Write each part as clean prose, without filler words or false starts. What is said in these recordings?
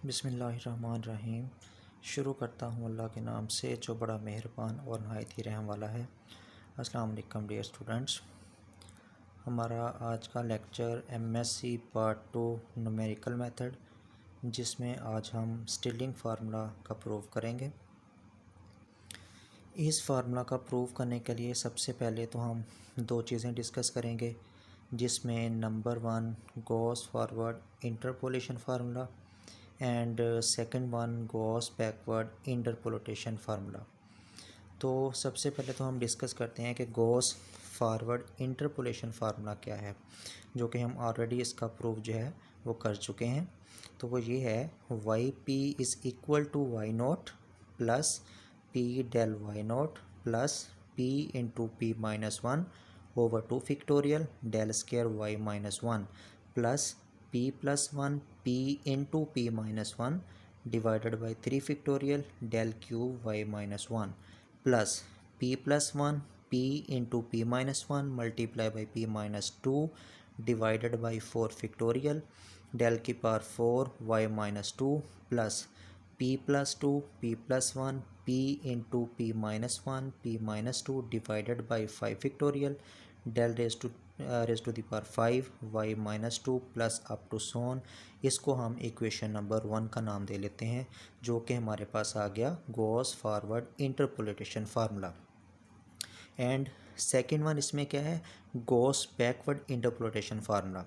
बिस्मिल्लाहिर्रहमानिर्रहीम। शुरू करता हूँ अल्लाह के नाम से जो बड़ा मेहरबान और नहायत ही रहम वाला है। अस्सलाम वालेकुम डियर स्टूडेंट्स। हमारा आज का lecture MSc part 2 numerical method, जिसमें आज हम स्टिलिंग फार्मूला का प्रूव करेंगे। इस फार्मूला का प्रूव करने के लिए सबसे पहले तो हम दो चीज़ें डिस्कस करेंगे, जिसमें number 1 Gauss forward interpolation formula and second one Gauss backward interpolation formula. तो सबसे पहले तो हम डिस्कस करते हैं कि गॉस फॉरवर्ड इंटरपोलेशन फार्मूला क्या है, जो कि हम ऑलरेडी इसका प्रूफ जो है वो कर चुके हैं। तो वो ये है Y P is equal to Y naught plus P del Y naught plus P into P minus 1 over 2 factorial del square Y minus 1 plus p plus 1 p into p minus 1 divided by 3 factorial del cube y minus 1 plus p plus 1 p into p minus 1 multiply by p minus 2 divided by 4 factorial del की power 4 y minus 2 plus p plus 2 p plus 1 p into p minus 1 p minus 2 divided by 5 factorial del raise to the power 5 y minus 2 plus up to सोन। इसको हम equation number 1 का नाम दे लेते हैं, जो कि हमारे पास आ गया Gauss forward interpolation formula. And second one इसमें क्या है, गॉस बैकवर्ड इंटरपोलेशन फार्मूला।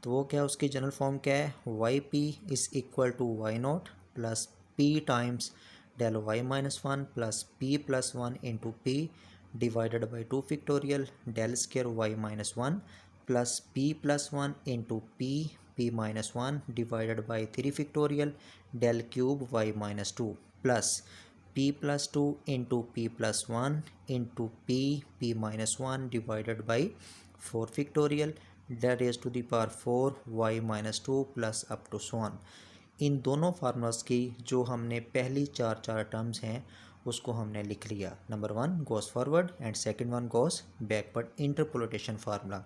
तो वो क्या है, उसकी जनरल फॉर्म क्या है, Y P is equal to Y naught plus P times del Y minus 1 plus P plus 1 into P divided by 2 factorial del square y minus 1 plus p plus 1 into p minus 1 divided by 3 factorial del cube y minus 2 plus p plus 2 into p plus 1 into p minus 1 divided by 4 factorial del raised to the power 4 y minus 2 plus up to so on। इन दोनों formulas की जो हमने पहली चार terms हैं उसको हमने लिख लिया। Number 1 Gauss forward and second one Gauss backward interpolation formula.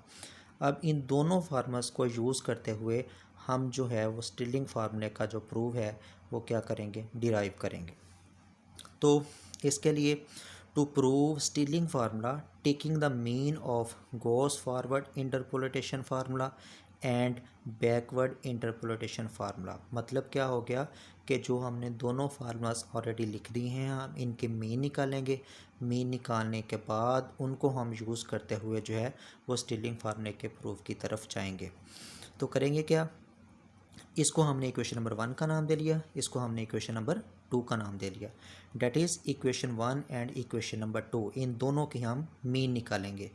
अब इन दोनों फार्मूलाज को यूज़ करते हुए हम जो है वो स्टिलिंग फार्मूले का जो प्रूव है वो क्या करेंगे, डिराइव करेंगे। तो इसके लिए to prove Stirling formula taking the mean of Gauss forward interpolation formula and backward interpolation formula. मतलब क्या हो गया कि जो हमने दोनों फार्मूलाज ऑलरेडी लिख दिए हैं, हम इनके मीन निकालेंगे। मीन निकालने के बाद उनको हम यूज़ करते हुए जो है वो स्टिलिंग फार्मूले के प्रूफ की तरफ जाएंगे। तो करेंगे क्या, इसको हमने इक्वेशन नंबर 1 का नाम दे लिया, इसको हमने इक्वेशन नंबर 2 का नाम दे लिया। That is equation 1 and equation number 2, इन दोनों की हम मीन निकालेंगे।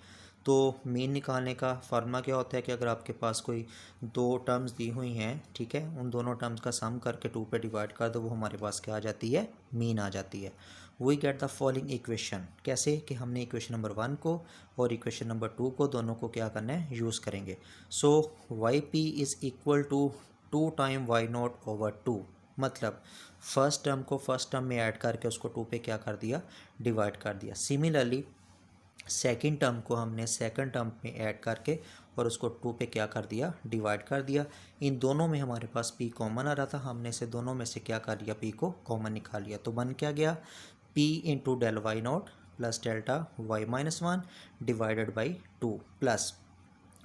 तो मीन निकालने का फार्मूला क्या होता है कि अगर आपके पास कोई दो टर्म्स दी हुई हैं, ठीक है, उन दोनों टर्म्स का सम करके 2 पे डिवाइड कर दो, वो हमारे पास क्या आ जाती है, मीन आ जाती है। We get the following equation. कैसे कि हमने इक्वेशन नंबर 1 को और इक्वेशन नंबर 2 को दोनों को क्या करना है, यूज़ करेंगे। So Y P is equal to 2 time Y naught over 2। मतलब फर्स्ट टर्म को फर्स्ट टर्म में ऐड करके उसको 2 पे क्या कर दिया, डिवाइड कर दिया। सिमिलरली सेकंड टर्म को हमने सेकंड टर्म में ऐड करके और उसको 2 पे क्या कर दिया, डिवाइड कर दिया। इन दोनों में हमारे पास p कॉमन आ रहा था, हमने से दोनों में से क्या कर लिया, p को कॉमन निकाल लिया। तो बन क्या गया, p into del Y naught plus delta Y minus 1 divided by 2 plus,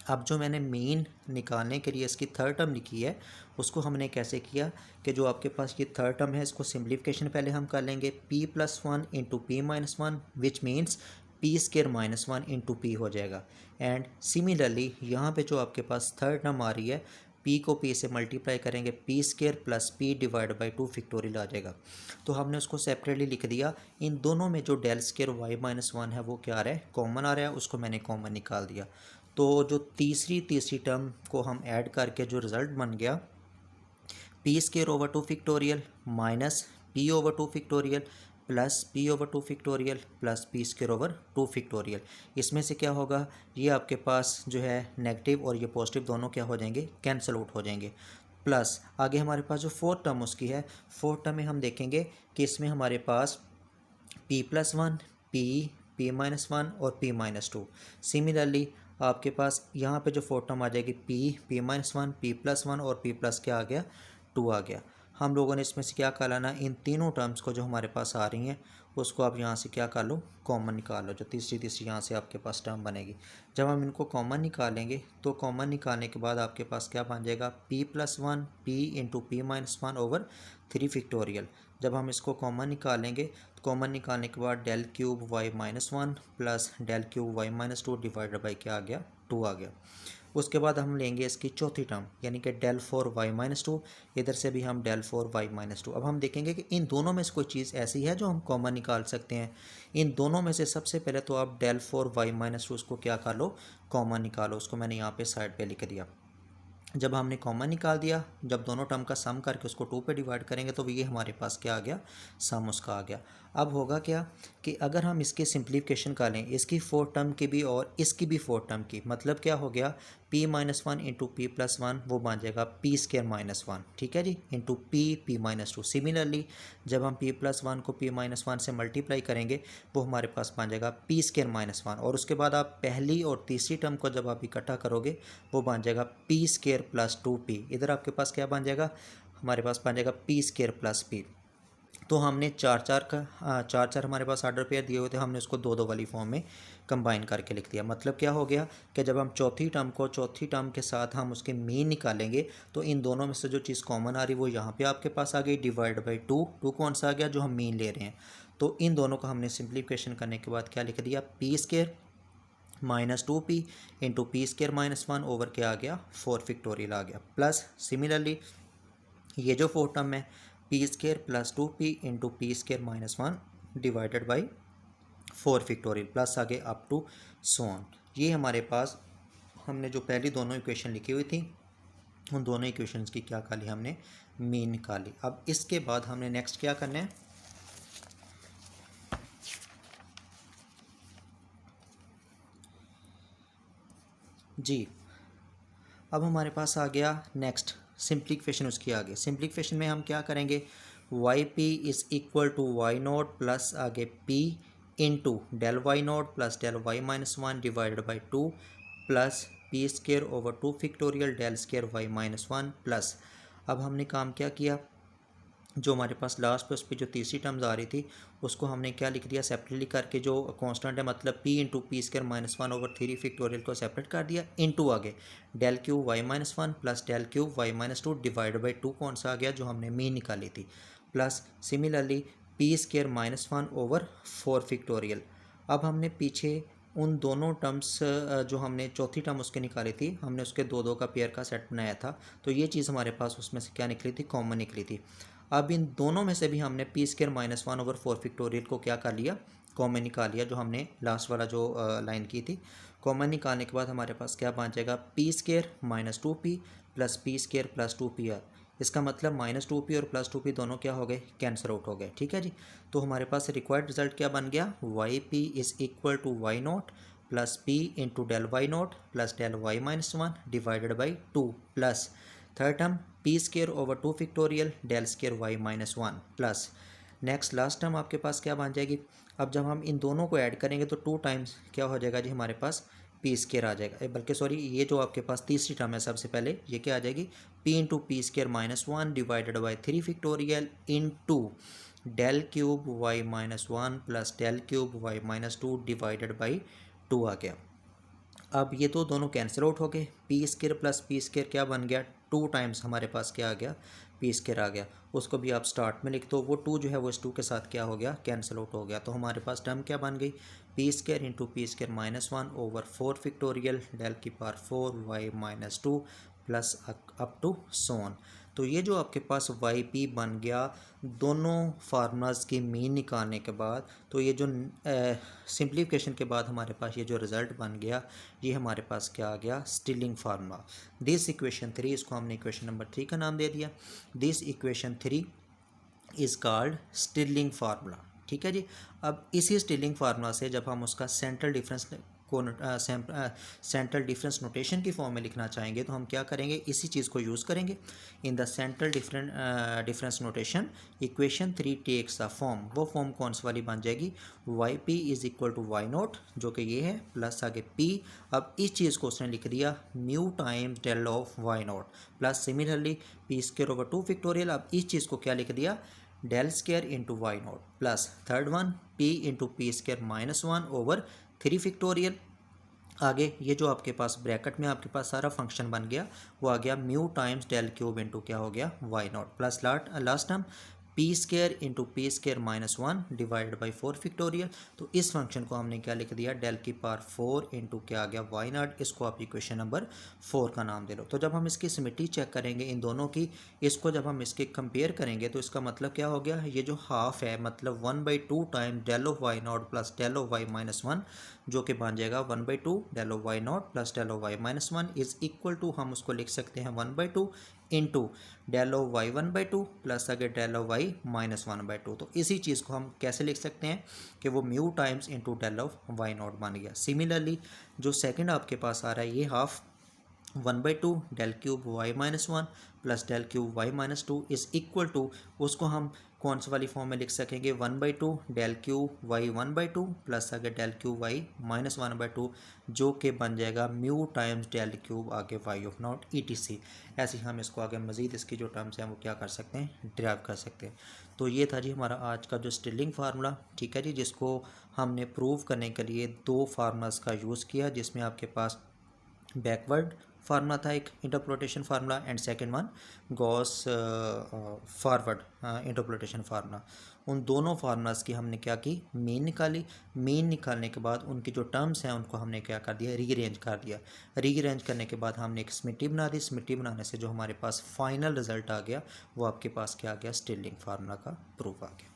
अब जो मैंने मीन निकालने के लिए इसकी थर्ड टर्म लिखी है उसको हमने कैसे किया कि जो आपके पास ये थर्ड टर्म है इसको सिम्प्लीफिकेशन पहले हम कर लेंगे, p plus 1 into P minus 1 which means P square minus 1 into P हो जाएगा। एंड सिमिलरली यहाँ पे जो आपके पास थर्ड टर्म आ रही है, p को p से मल्टीप्लाई करेंगे, P square plus p divide by 2 factorial आ जाएगा। तो हमने उसको सेपरेटली लिख दिया। इन दोनों में जो डेल स्केयर वाई माइनस 1 है वो क्या आ रहा है, कॉमन आ रहा है, उसको मैंने कॉमन निकाल दिया। तो जो तीसरी टर्म को हम ऐड करके जो रिज़ल्ट बन गया, P square over 2 factorial minus P over 2 factorial plus P over 2 factorial plus P square over 2 factorial. इसमें से क्या होगा, ये आपके पास जो है नेगेटिव और ये पॉजिटिव दोनों क्या हो जाएंगे, कैंसिल आउट हो जाएंगे। प्लस आगे हमारे पास जो फोर्थ टर्म उसकी है, फोर्थ टर्म में हम देखेंगे कि इसमें हमारे पास p प्लस 1 p माइनस 1 और p माइनस 2। सिमिलरली आपके पास यहाँ पे जो फोर्थ टर्म आ जाएगी p माइनस 1 p प्लस 1 और p प्लस क्या आ गया, 2 आ गया। हम लोगों ने इसमें से क्या कर लेना, इन तीनों टर्म्स को जो हमारे पास आ रही हैं उसको आप यहाँ से क्या कर लो, कॉमन निकाल लो, जो तीसरी यहाँ से आपके पास टर्म बनेगी। जब हम इनको कॉमन निकालेंगे तो कॉमन निकालने के बाद आपके पास क्या बन जाएगा, p+1 p into p-1 over 3 factorial. जब हम इसको कॉमन निकालेंगे तो कॉमन निकालने के बाद del cube y-1 plus del cube y-2 divided by क्या आ गया, 2 आ गया। उसके बाद हम लेंगे इसकी चौथी टर्म यानी कि डेल 4y-2, इधर से भी हम डेल 4y-2। अब हम देखेंगे कि इन दोनों में से कोई चीज़ ऐसी है जो हम कॉमन निकाल सकते हैं। इन दोनों में से सबसे पहले तो आप डेल 4y-2 उसको क्या कर लो, कॉमन निकालो। उसको मैंने यहाँ पे साइड पे लिख दिया। जब हमने कॉमन निकाल दिया, जब दोनों टर्म का सम करके उसको 2 पे डिवाइड करेंगे तो ये हमारे पास क्या आ गया, सम उसका आ गया। अब होगा क्या कि अगर हम इसकी सिंप्लीफिकेशन कर लें, इसकी 4 टर्म की भी और इसकी भी 4 टर्म की, मतलब क्या हो गया, p-1 इंटू p+1 वो बन जाएगा p²-1, ठीक है जी, इंटू p-2। सिमिलरली जब हम p+1 को p-1 से मल्टीप्लाई करेंगे वो हमारे पास बन जाएगा p²-1, और उसके बाद आप पहली और तीसरी टर्म को जब आप इकट्ठा करोगे वो बन जाएगा p² + 2p। इधर आपके पास क्या बन जाएगा, हमारे पास बन जाएगा p² + p। तो हमने चार हमारे पास ऑर्डर पेयर दिए हुए थे, हमने उसको 2-2 वाली फॉर्म में कंबाइन करके लिख दिया। मतलब क्या हो गया कि जब हम चौथी टर्म के साथ हम उसके मीन निकालेंगे तो इन दोनों में से जो चीज़ कॉमन आ रही वो यहाँ पे आपके पास आ गई, डिवाइड बाई 2 कौन सा आ गया, जो हम मीन ले रहे हैं। तो इन दोनों को हमने सिंप्लीफिकेशन करने के बाद क्या लिख दिया, p² - 2p into p²-1 over क्या आ गया, 4 फैक्टोरियल आ गया। प्लस सिमिलरली ये जो 4 टर्म है p² + 2p into p²-1 divided by 4 factorial plus आगे अप टू सो ऑन। ये हमारे पास हमने जो पहली दोनों इक्वेशन लिखी हुई थी उन दोनों इक्वेशंस की क्या कर ली, हमने मीन निकाली। अब इसके बाद हमने नेक्स्ट क्या करना है, जी अब हमारे पास आ गया नेक्स्ट सिंप्लीफिकेशन। उसकी आगे सिंप्लीफिकेशन में हम क्या करेंगे, yp is equal to y0 plus आगे p into del y0 plus del y-1 divided by 2 plus p² over 2 factorial del y-1 plus. अब हमने काम क्या किया, जो हमारे पास लास्ट पे उस पर जो तीसरी टर्म्स आ रही थी उसको हमने क्या लिख दिया, सेपरेटली करके, जो कांस्टेंट है मतलब p into p² - 1 over 3 factorial को सेपरेट कर दिया, इंटू आगे del cube y-1 plus del cube y-2 divide by 2 कौन सा आ गया, जो हमने मीन निकाली थी, plus similarly p² - 1 over 4 factorial. अब हमने पीछे उन दोनों टर्म्स जो हमने चौथी टर्म उसके निकाली थी, हमने उसके 2-2 का पेयर का सेट बनाया था, तो ये चीज़ हमारे पास उसमें से क्या निकली थी, कॉमन निकली थी। अब इन दोनों में से भी हमने p² - 1 ओवर 4 फैक्टोरियल को क्या कर लिया, कॉमन निकाल लिया, जो हमने लास्ट वाला जो लाइन की थी। कॉमन निकालने के बाद हमारे पास क्या बच जाएगा, p² - 2p plus p² + 2p। इसका मतलब -2p और +2p दोनों क्या हो गए, कैंसिल आउट हो गए, ठीक है जी। तो हमारे पास रिक्वायर्ड रिजल्ट क्या बन गया, yp is equal to y0 plus p into del y0 plus del y-1 divided by 2 plus third term p² over 2 factorial del y-1 plus next last term आपके पास क्या बन जाएगी। अब जब हम इन दोनों को ऐड करेंगे तो 2 टाइम्स क्या हो जाएगा जी, हमारे पास p² आ जाएगा, बल्कि सॉरी ये जो आपके पास तीसरी टर्म है सबसे पहले ये क्या आ जाएगी, p into p² - 1 divided by 3 factorial into del cube y-1 plus del cube y-2 divided by 2 आ गया। अब ये तो दोनों कैंसिल आउट हो गए, p² प्लस p² क्या बन गया, 2 टाइम्स हमारे पास क्या आ गया, p² आ गया। उसको भी आप स्टार्ट में लिख दो, वो 2 जो है वो इस 2 के साथ क्या हो गया, कैंसिल आउट हो गया। तो हमारे पास टर्म क्या बन गई, p² into p² - 1 over 4 factorial del की power 4 y-2 plus up to so on. तो ये जो आपके पास yp बन गया दोनों फार्मूलाज की मीन निकालने के बाद, तो ये जो सिंप्लीफिकेशन के बाद हमारे पास ये जो रिज़ल्ट बन गया ये हमारे पास क्या आ गया, स्टिलिंग फार्मूला। दिस इक्वेशन 3, इसको हमने इक्वेशन नंबर 3 का नाम दे दिया। This equation 3 is called Stilling formula, ठीक है जी। अब इसी स्टिलिंग फार्मूला से जब हम उसका सेंट्रल डिफरेंस को सेंट्रल डिफरेंस नोटेशन की फॉर्म में लिखना चाहेंगे तो हम क्या करेंगे, इसी चीज़ को यूज़ करेंगे। In the central difference notation equation 3 takes the form, वो फॉर्म कौन सी वाली बन जाएगी, Y P is equal to Y naught, जो कि ये है, प्लस आगे पी। अब इस चीज़ को उसने लिख दिया mu times del of Y naught, plus similarly P square over 2 factorial. अब इस चीज़ को क्या लिख दिया, del square into Y naught, plus third one P into P square minus 1 over 3 factorial. आगे ये जो आपके पास ब्रैकेट में आपके पास सारा फंक्शन बन गया, वो आ गया mu times del cube into क्या हो गया, Y naught, plus last term P square into P square minus 1 divided by 4 factorial. तो इस फंक्शन को हमने क्या लिख दिया, डेल की पावर 4 इंटू क्या आ गया, वाई नॉट। इसको आप इक्वेशन नंबर 4 का नाम दे लो। तो जब हम इसकी सिमिट्री चेक करेंगे इन दोनों की, इसको जब हम इसके कंपेयर करेंगे तो इसका मतलब क्या हो गया, ये जो हाफ है मतलब 1/2 time del of Y naught plus del of Y minus 1, जो कि बन जाएगा 1/2 del of Y naught plus del of Y minus 1 is equal to, हम उसको लिख सकते हैं 1/2 into del of Y 1/2 plus अगर डेल ऑफ वाई माइनस 1/2। तो इसी चीज़ को हम कैसे लिख सकते हैं कि वो mu times into del of Y naught बन गया। सिमिलरली जो सेकंड आपके पास आ रहा है, ये half 1/2 del cube Y minus 1 plus del cube Y minus 2 is equal to, उसको हम कौन सी वाली फॉर्म में लिख सकेंगे, 1/2 डेल क्यूब वाई 1/2 प्लस अगर डेल क्यूब वाई माइनस 1/2, जो कि बन जाएगा म्यू टाइम्स डेल क्यूब आगे वाई ऑफ नॉट ETC। ऐसे ही हम इसको आगे मज़ीद इसकी जो टर्म्स हैं वो क्या कर सकते हैं, ड्राइव कर सकते हैं। तो ये था जी हमारा आज का जो स्टिलिंग फार्मूला, ठीक है जी, जिसको हमने प्रूव करने के लिए दो फार्मूलाज का यूज़ किया, जिसमें आपके पास बैकवर्ड फार्मूला था एक interpolation formula, and second one Gauss forward interpolation formula. उन दोनों फार्मूलाज की हमने क्या की, मीन निकाली। मीन निकालने के बाद उनकी जो टर्म्स हैं उनको हमने क्या कर दिया, रीअरेंज कर दिया। रीअरेंज करने के बाद हमने एक स्मिटी बना दी। स्मिटी बनाने से जो हमारे पास फाइनल रिजल्ट आ गया, वो आपके पास क्या आ गया, स्टिलिंग फार्मूला का प्रूफ आ गया।